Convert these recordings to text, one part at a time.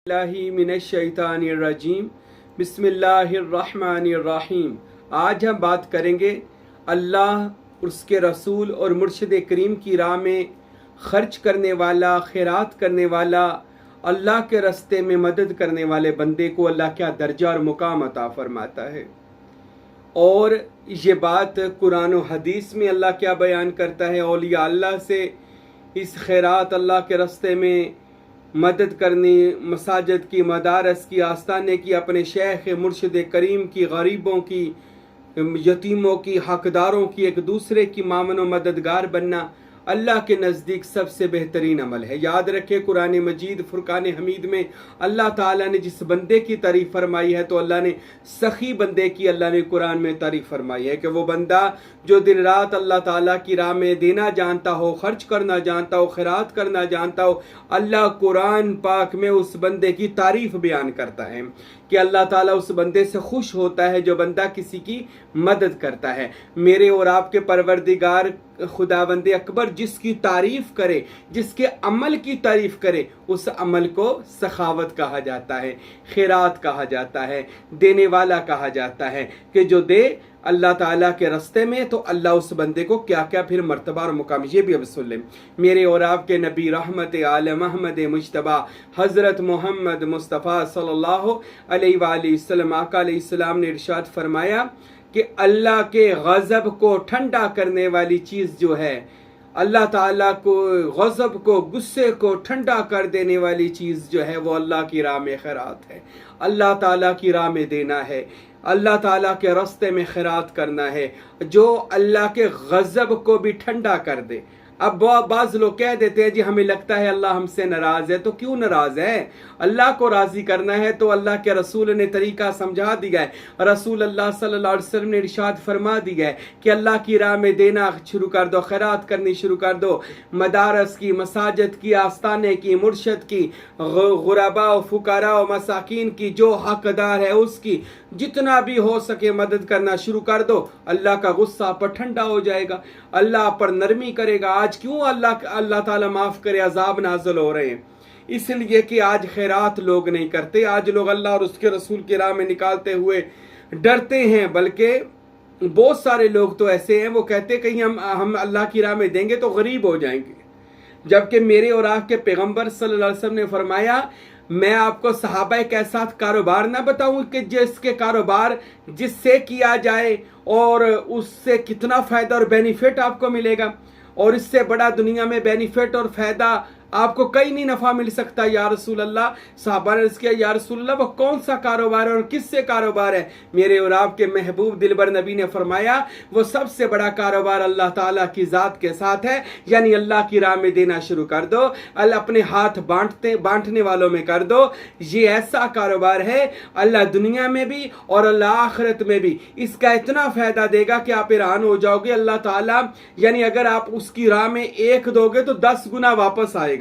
मिनश्शैतानिर्रजीम बिस्मिल्लाहिर्रहमानिर्रहीम। आज हम बात करेंगे अल्लाह उसके रसूल और मुर्शिद करीम की राह में खर्च करने वाला, खैरात करने वाला, अल्लाह के रास्ते में मदद करने वाले बंदे को अल्लाह क्या दर्जा और मुकाम अता फरमाता है। और ये बात कुरान और हदीस में अल्लाह क्या बयान करता है। औलिया अल्लाह से इस खैरात, अल्लाह के रास्ते में मदद करनी, मसाजिद की, मदारस की, आस्ताने की, अपने शेख मुर्शिद करीम की, गरीबों की, यतीमों की, हकदारों की, एक दूसरे की मामनो मददगार बनना अल्लाह के नज़दीक सबसे बेहतरीन अमल है। याद रखें, कुरान मजीद फुरकान हमीद में अल्लाह ताला ने जिस बंदे की तारीफ़ फरमाई है तो अल्लाह ने सखी बंदे की अल्लाह ने कुरान में तारीफ़ फरमाई है कि वो बंदा जो दिन रात अल्लाह ताला की राह में देना जानता हो, खर्च करना जानता हो, खैरात करना जानता हो। अल्लाह कुरान पाक में उस बंदे की तारीफ़ बयान करता है कि अल्लाह ताला उस बंदे से खुश होता है जो बंदा किसी की मदद करता है। मेरे और आपके परवरदिगार खुदावंद अकबर जिसकी तारीफ़ करे, जिसके अमल की तारीफ़ करे, उस अमल को सखावत कहा जाता है, खैरात कहा जाता है, देने वाला कहा जाता है। कि जो दे अल्लाह ताला के रास्ते में तो अल्लाह उस बंदे को क्या क्या फिर मर्तबा और मुकाम। ये भी अब सुन लें। मेरे और आपके नबी रहमत आलम अहमद मुश्तबा हज़रत मोहम्मद मुस्तफ़ा सल्लल्लाहु अलैहि वसल्लम आका अलैहिस्सलाम ने इरशाद फरमाया कि अल्लाह के गज़ब को ठंडा करने वाली चीज़ जो है, अल्लाह ताला को गज़ब को, गुस्से को ठंडा कर देने वाली चीज़ जो है वो अल्लाह की राह में खैरात है, अल्लाह ताला की राह में देना है, अल्लाह ताला के रास्ते में खैरात करना है, जो अल्लाह के गज़ब को भी ठंडा कर दे। अब बाज़ लोग कह देते हैं जी हमें लगता है अल्लाह हमसे नाराज़ है। तो क्यों नाराज़ है? अल्लाह को राज़ी करना है तो अल्लाह के रसूल ने तरीका समझा दिया है। रसूल अल्लाह सल्लल्लाहु अलैहि वसल्लम ने इरशाद फरमा दिया है कि अल्लाह की राह में देना शुरू कर दो, खैरात करनी शुरू कर दो। मदारस की, मसाजिद की, आस्ताने की, मुर्शद की, गुरबा व फुकारा व मसाकीन की, जो हकदार है उसकी जितना भी हो सके मदद करना शुरू कर दो। अल्लाह का गुस्सा पर ठंडा हो जाएगा, अल्लाह पर नरमी करेगा। आज क्यों अल्लाह ताला माफ़ करे अजाब नाज़िल हो रहे हैं? इसलिए कि आज खैरात लोग नहीं करते। आज लोग अल्लाह और उसके रसूल की राह में निकालते हुए डरते हैं। बल्कि बहुत सारे लोग तो ऐसे हैं, वो कहते कहीं हम अल्लाह की राह में देंगे तो गरीब हो जाएंगे। जबकि मेरे और आपके पैगंबर सल्लल्लाहु अलैहि वसल्लम ने फरमाया, मैं आपको सहाबा के साथ कारोबार ना बताऊं कि जिसके कारोबार जिससे किया जाए और उससे कितना फ़ायदा और बेनिफिट आपको मिलेगा, और इससे बड़ा दुनिया में बेनिफिट और फ़ायदा आपको कहीं नहीं नफ़ा मिल सकता। या रसूल अल्लाह, साहबा ने किया, या रसूल अल्लाह वो कौन सा कारोबार है और किससे कारोबार है? मेरे और आपके महबूब दिलबर नबी ने फरमाया, वो सबसे बड़ा कारोबार अल्लाह ताला की ज़ात के साथ है। यानी अल्लाह की राह में देना शुरू कर दो, अल्लाह अपने हाथ बांटने वालों में कर दो। ये ऐसा कारोबार है अल्लाह दुनिया में भी और अल्लाह आखिरत में भी इसका इतना फ़ायदा देगा कि आप हैरान हो जाओगे। अल्लाह ताला यानी अगर आप उसकी राह में एक दोगे तो 10 गुना वापस आएगा।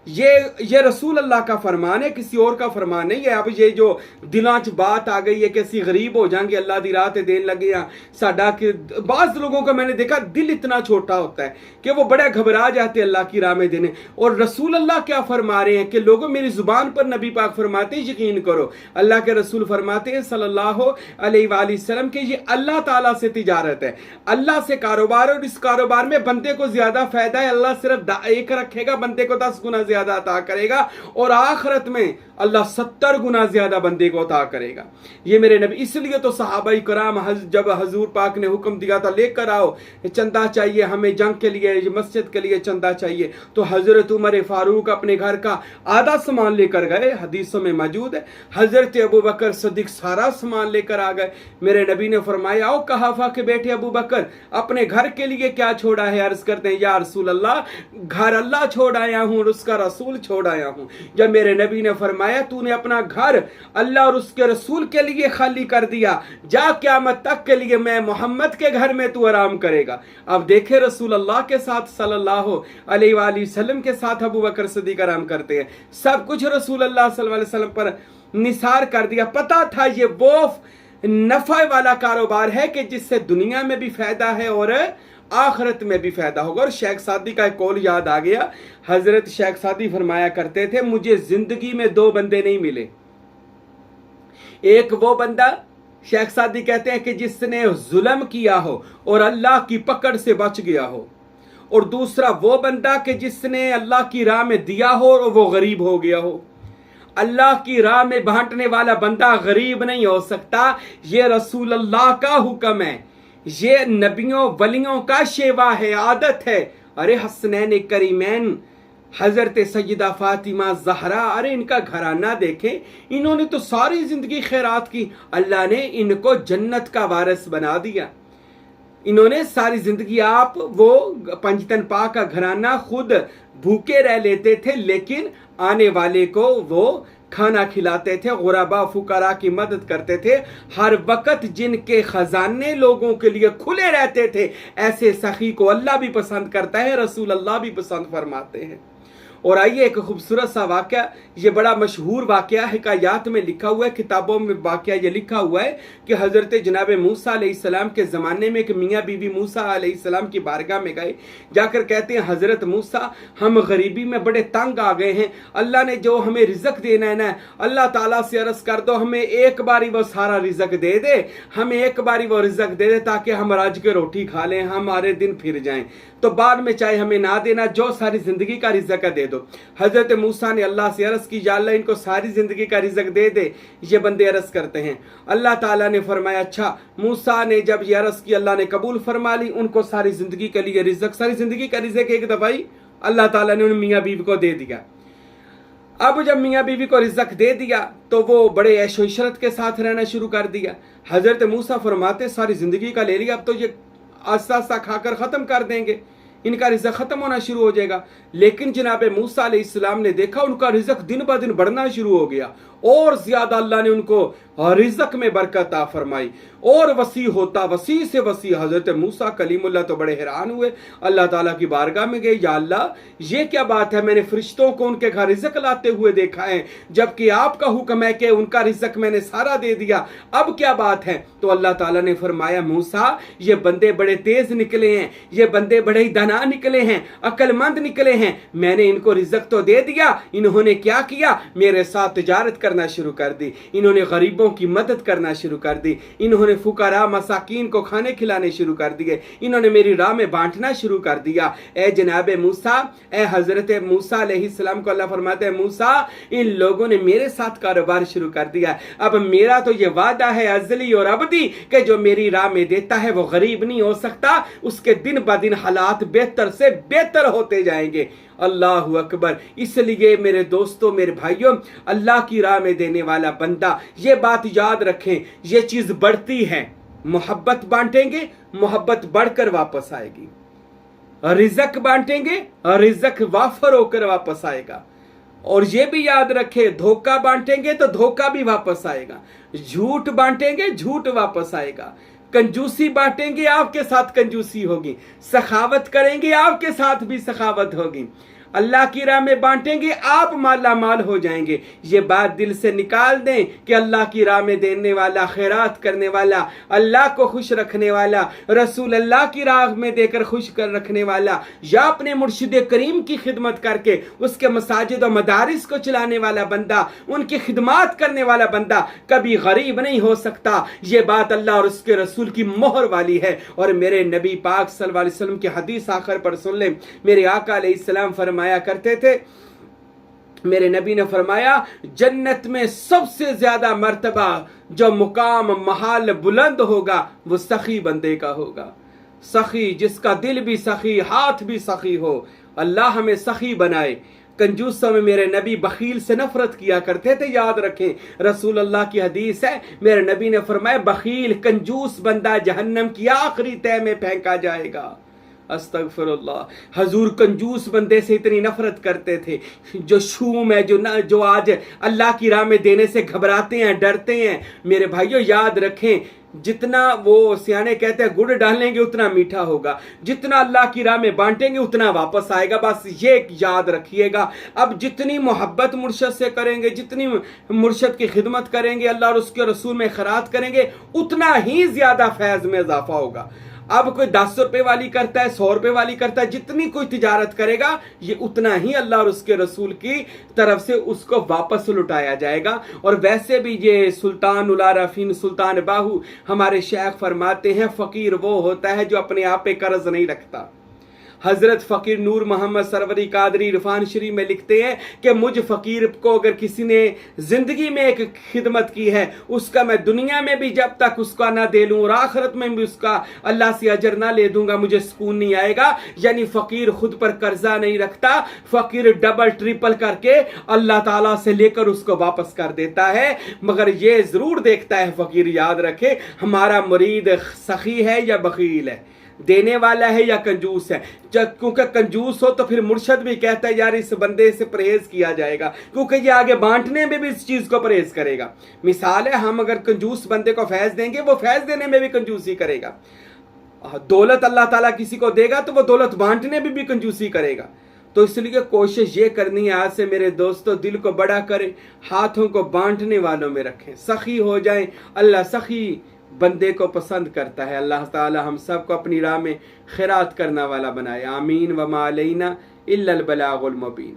ये रसूल अल्लाह का फरमान है, किसी और का फरमान नहीं है। अब ये जो दिलों च बात आ गई है कि असी गरीब हो जाएंगे अल्लाह दी राह ते देन लगे हैं साडा, कि बाज़ लोगों का मैंने देखा दिल इतना छोटा होता है कि वो बड़ा घबरा जाते अल्लाह की राह में देने। और रसूल अल्लाह क्या फरमा रहे हैं कि लोगों मेरी जुबान पर नबी पाक फरमाते हैं यकीन करो। अल्लाह के रसूल फरमाते हैं सल्लल्लाहु अलैहि वसल्लम के ये अल्लाह ताला से तिजारत है, अल्लाह से कारोबार, और इस कारोबार में बंदे को ज्यादा फायदा है। अल्लाह सिर्फ एक रखेगा, बंदे को 10 गुना ज्यादा अता करेगा, और आखिरत में अल्लाह 70 गुना ज्यादा बंदे को अता करेगा। ये मेरे नबी, इसलिए तो सहाबा कराम जब हजूर पाक ने हुक्म दिया था लेकर आओ चंदा चाहिए हमें, जंग के लिए, मस्जिद के लिए चंदा चाहिए, तो हजरत उमर फारूक अपने घर का आधा सामान लेकर गए, हदीसों में मौजूद है। हजरत अबू बकर सदीक सारा सामान लेकर आ गए। मेरे नबी ने फरमाया, आओ कहाफा के बेटे अबू बकर, अपने घर के लिए क्या छोड़ा है? अर्ज करते हैं, या रसूल अल्लाह, घर अल्लाह छोड़ आया हूँ और उसका रसूल छोड़ आया हूँ। जब मेरे नबी ने फरमाया, तूने अपना घर अल्लाह और उसके रसूल के लिए खाली कर दिया, जा क़यामत तक के लिए मैं मोहम्मद के घर में तू आराम करेगा। अब देखे रसूल अल्लाह के साथ सल्लल्लाहु अलैहि वसल्लम के साथ अबू बकर सिद्दीक आराम करते हैं। सब कुछ रसूल अल्लाह सल्लल्लाहु अलैहि वसल्लम पर निसार कर दिया। पता था ये वो नफा वाला कारोबार है कि जिससे दुनिया में भी फायदा है और आखिरत में भी फ़ायदा होगा। और शेख सादी का एक कौल याद आ गया, हज़रत शेख सादी फरमाया करते थे, मुझे ज़िंदगी में दो बंदे नहीं मिले। एक वो बंदा, शेख सादी कहते हैं कि जिसने जुल्म किया हो और अल्लाह की पकड़ से बच गया हो, और दूसरा वो बंदा कि जिसने अल्लाह की राह में दिया हो और वो गरीब हो गया हो। अल्लाह की राह में बांटने वाला बंदा गरीब नहीं हो सकता। ये रसूल अल्लाह का हुक्म है, ये नबियों वलियों का शेवा है, आदत है। अरे हसनैन करीमैन हजरत सैयदा फातिमा ज़हरा, अरे इनका घराना देखें, इन्होंने तो सारी जिंदगी खैरात की, अल्लाह ने इनको जन्नत का वारिस बना दिया। इन्होंने सारी जिंदगी, आप वो पंजतन पाक का घराना खुद भूखे रह लेते थे, लेकिन आने वाले को वो खाना खिलाते थे, गुरबा फुकरा की मदद करते थे, हर वक्त जिनके खजाने लोगों के लिए खुले रहते थे, ऐसे सखी को अल्लाह भी पसंद करता है, रसूल अल्लाह भी पसंद फरमाते हैं। और आइए एक खूबसूरत सा वाक़या, ये बड़ा मशहूर वाक़या हिकायात में लिखा हुआ है, किताबों में वाक़या ये लिखा हुआ है कि हज़रत जनाब मूसा अलैहिस्सलाम के ज़माने में एक मियाँ बीवी मूसा अलैहिस्सलाम की बारगाह में गए, जाकर कहते हैं, हज़रत मूसा हम गरीबी में बड़े तंग आ गए हैं, अल्लाह ने जो हमें रिज़्क़ देना है ना, अल्लाह ताला से अर्ज़ कर दो हमें एक बारी वो सारा रिज़्क़ दे दे, हमें एक बारी वो रिज़्क़ दे दे ताकि हम राज के रोटी खा लें, हमारे दिन फिर जाएं, तो बाद में चाहे हमें ना देना, जो सारी ज़िंदगी का रिज़्क़ दे दो। हजरत मूसा ने अल्लाह से अर्ज़ की, या अल्लाह इनको सारी जिंदगी का रिज़्क़ दे दे। ये बंदे अर्ज़ करते हैं, अल्लाह ताला ने फरमाया अच्छा। मूसा ने जब ये अर्ज़ की, अल्लाह ने कबूल फरमा ली, उनको सारी जिंदगी के लिए रिज़्क़, सारी जिंदगी का रिज़्क़ एक दफ़ा ही अल्लाह ताला ने उन मियाँ बीवी को दे दिया। अब जब मियाँ बीवी को रिज़्क़ दे दिया तो वो बड़े ऐशो इशरत के साथ रहना शुरू कर दिया। हजरत मूसा फरमाते, सारी जिंदगी का ले लिया, अब तो ये आस्ता आस्ता खाकर ख़त्म कर देंगे, इनका रिज़्क़ ख़त्म होना शुरू हो जाएगा। लेकिन जनाब मूसा अलैहिस्सलाम ने देखा उनका रिज़्क़ दिन ब दिन बढ़ना शुरू हो गया, और ज़्यादा अल्लाह ने उनको रिज़्क़ में बरकत आ फरमाई, और वसी होता वसी से वसी। हज़रत मूसा कलीमुल्लाह तो बड़े हैरान हुए, अल्लाह ताला की बारगाह में गए, या अल्लाह ये क्या बात है, मैंने फरिश्तों को उनके घर रिज़्क़ लाते हुए देखा है, जबकि आपका हुक्म है कि उनका रिज़्क़ मैंने सारा दे दिया, अब क्या बात है। तो अल्लाह ताला ने फरमाया, मूसा ये बंदे बड़े तेज़ निकले हैं, ये बंदे बड़े ही दाना निकले हैं, अक्लमंद निकले हैं, मैंने इनको रिज़्क़ तो दे दिया, इन्होंने क्या किया, मेरे साथ तिजारत करना शुरू कर दी, इन्होंने गरीबों की मदद करना शुरू कर दी, इन्होंने फुकरा मसाकीन को खाने खिलाने शुरू कर दिए, इन्होंने मेरी राह में बांटना शुरू कर दिया। ए जनाब मूसा, ए हजरत मूसा अलैहिस्सलाम को अल्लाह फरमाते हैं, मूसा इन लोगों ने मेरे साथ कारोबार शुरू कर दिया, अब मेरा तो ये वादा है अज़ली और अबदी कि जो मेरी राह में देता है वो गरीब नहीं हो सकता, उसके दिन ब दिन हालात बेहतर से बेहतर होते जाएंगे। अल्लाहु अकबर। इसलिए मेरे दोस्तों, मेरे भाइयों, अल्लाह की राह में देने वाला बंदा, ये बात याद रखें, ये चीज़ बढ़ती है, मोहब्बत बांटेंगे, मोहब्बत बढ़कर वापस आएगी, रिज़्क़ बांटेंगे, रिज़्क़ वाफर होकर वापस आएगा। और ये भी याद रखें, धोखा बांटेंगे तो धोखा भी वापस आएगा, झूठ बांटेंगे झूठ वापस आएगा, कंजूसी बांटेंगे आपके साथ कंजूसी होगी, सखावत करेंगे आपके साथ भी सखावत होगी, अल्लाह की राह में बांटेंगे आप माला माल हो जाएंगे। ये बात दिल से निकाल दें कि अल्लाह की राह में देने वाला, खैरात करने वाला, अल्लाह को खुश रखने वाला, रसूल अल्लाह की राह में देकर खुश कर रखने वाला, या अपने मुर्शिद करीम की खिदमत करके उसके मसाजिद और मदारिस को चलाने वाला बंदा, उनकी खिदमत करने वाला बंदा कभी गरीब नहीं हो सकता। ये बात अल्लाह और उसके रसूल की मोहर वाली है। और मेरे नबी पाक सल्लल्लाहु अलैहि वसल्लम की हदीस आखिर पर सुन लें, मेरे आका अलैहिस्सलाम फरमाया करते थे, मेरे नबी ने फरमाया, जन्नत में सबसे ज्यादा मर्तबा, जो मुकाम महाल बुलंद होगा, वो सखी बंदे का होगा। सखी, जिसका दिल भी सखी, हाथ भी सखी हो। अल्लाह हमें सखी बनाए। कंजूसों में मेरे नबी बखील से नफरत किया करते थे, याद रखें, रसूल अल्लाह की हदीस है, मेरे नबी ने फरमाया, बखील कंजूस बंदा जहन्नम की आखिरी तह में फेंका जाएगा। अस्तगफिरुल्लाह। हजूर कंजूस बंदे से इतनी नफरत करते थे, जो शूम है, जो आज अल्लाह की राह में देने से घबराते हैं, डरते हैं। मेरे भाइयों याद रखें, जितना वो सियाने कहते हैं गुड़ डालेंगे उतना मीठा होगा, जितना अल्लाह की राह में बांटेंगे उतना वापस आएगा। बस ये याद रखिएगा। अब जितनी मोहब्बत मुर्शद से करेंगे, जितनी मुर्शद की खिदमत करेंगे, अल्लाह और उसके रसूल में खैरात करेंगे, उतना ही ज्यादा फैज में इजाफा होगा। اب کوئی 10 روپے والی کرتا ہے، 100 روپے والی کرتا ہے، جتنی کوئی تجارت کرے گا یہ اتنا ہی اللہ اور اس کے رسول کی طرف سے اس کو واپس لٹایا جائے گا۔ اور ویسے بھی یہ سلطان العارفین سلطان باہو ہمارے شیخ فرماتے ہیں فقیر وہ ہوتا ہے جو اپنے آپ پہ قرض نہیں رکھتا۔ حضرت فقیر نور محمد سروری قادری عرفان شریف میں لکھتے ہیں کہ مجھ فقیر کو اگر کسی نے زندگی میں ایک خدمت کی ہے اس کا میں دنیا میں بھی جب تک اس کا نہ دے لوں اور آخرت میں بھی اس کا اللہ سے اجر نہ لے دوں گا مجھے سکون نہیں آئے گا۔ یعنی فقیر خود پر قرضہ نہیں رکھتا، فقیر ڈبل ٹریپل کر کے اللہ تعالیٰ سے لے کر اس کو واپس کر دیتا ہے، مگر یہ ضرور دیکھتا ہے فقیر، یاد رکھے ہمارا مرید سخی ہے یا بخیل ہے، دینے والا ہے یا کنجوس ہے۔ کیونکہ کنجوس ہو تو پھر مرشد بھی کہتا ہے یار اس بندے سے پرہیز کیا جائے گا، کیونکہ یہ آگے بانٹنے میں بھی اس چیز کو پرہیز کرے گا۔ مثال ہے ہم اگر کنجوس بندے کو فیض دیں گے وہ فیض دینے میں بھی کنجوسی کرے گا، دولت اللہ تعالیٰ کسی کو دے گا تو وہ دولت بانٹنے میں بھی کنجوسی کرے گا۔ تو اس لیے کوشش یہ کرنی ہے آج سے میرے دوستو، دل کو بڑا کریں، ہاتھوں کو بانٹنے والوں میں رکھیں، سخی ہو جائیں۔ اللہ سخی بندے کو پسند کرتا ہے۔ اللہ تعالی ہم سب کو اپنی راہ میں خیرات کرنا والا بنائے، آمین۔ وما علینا الا البلاغ المبین۔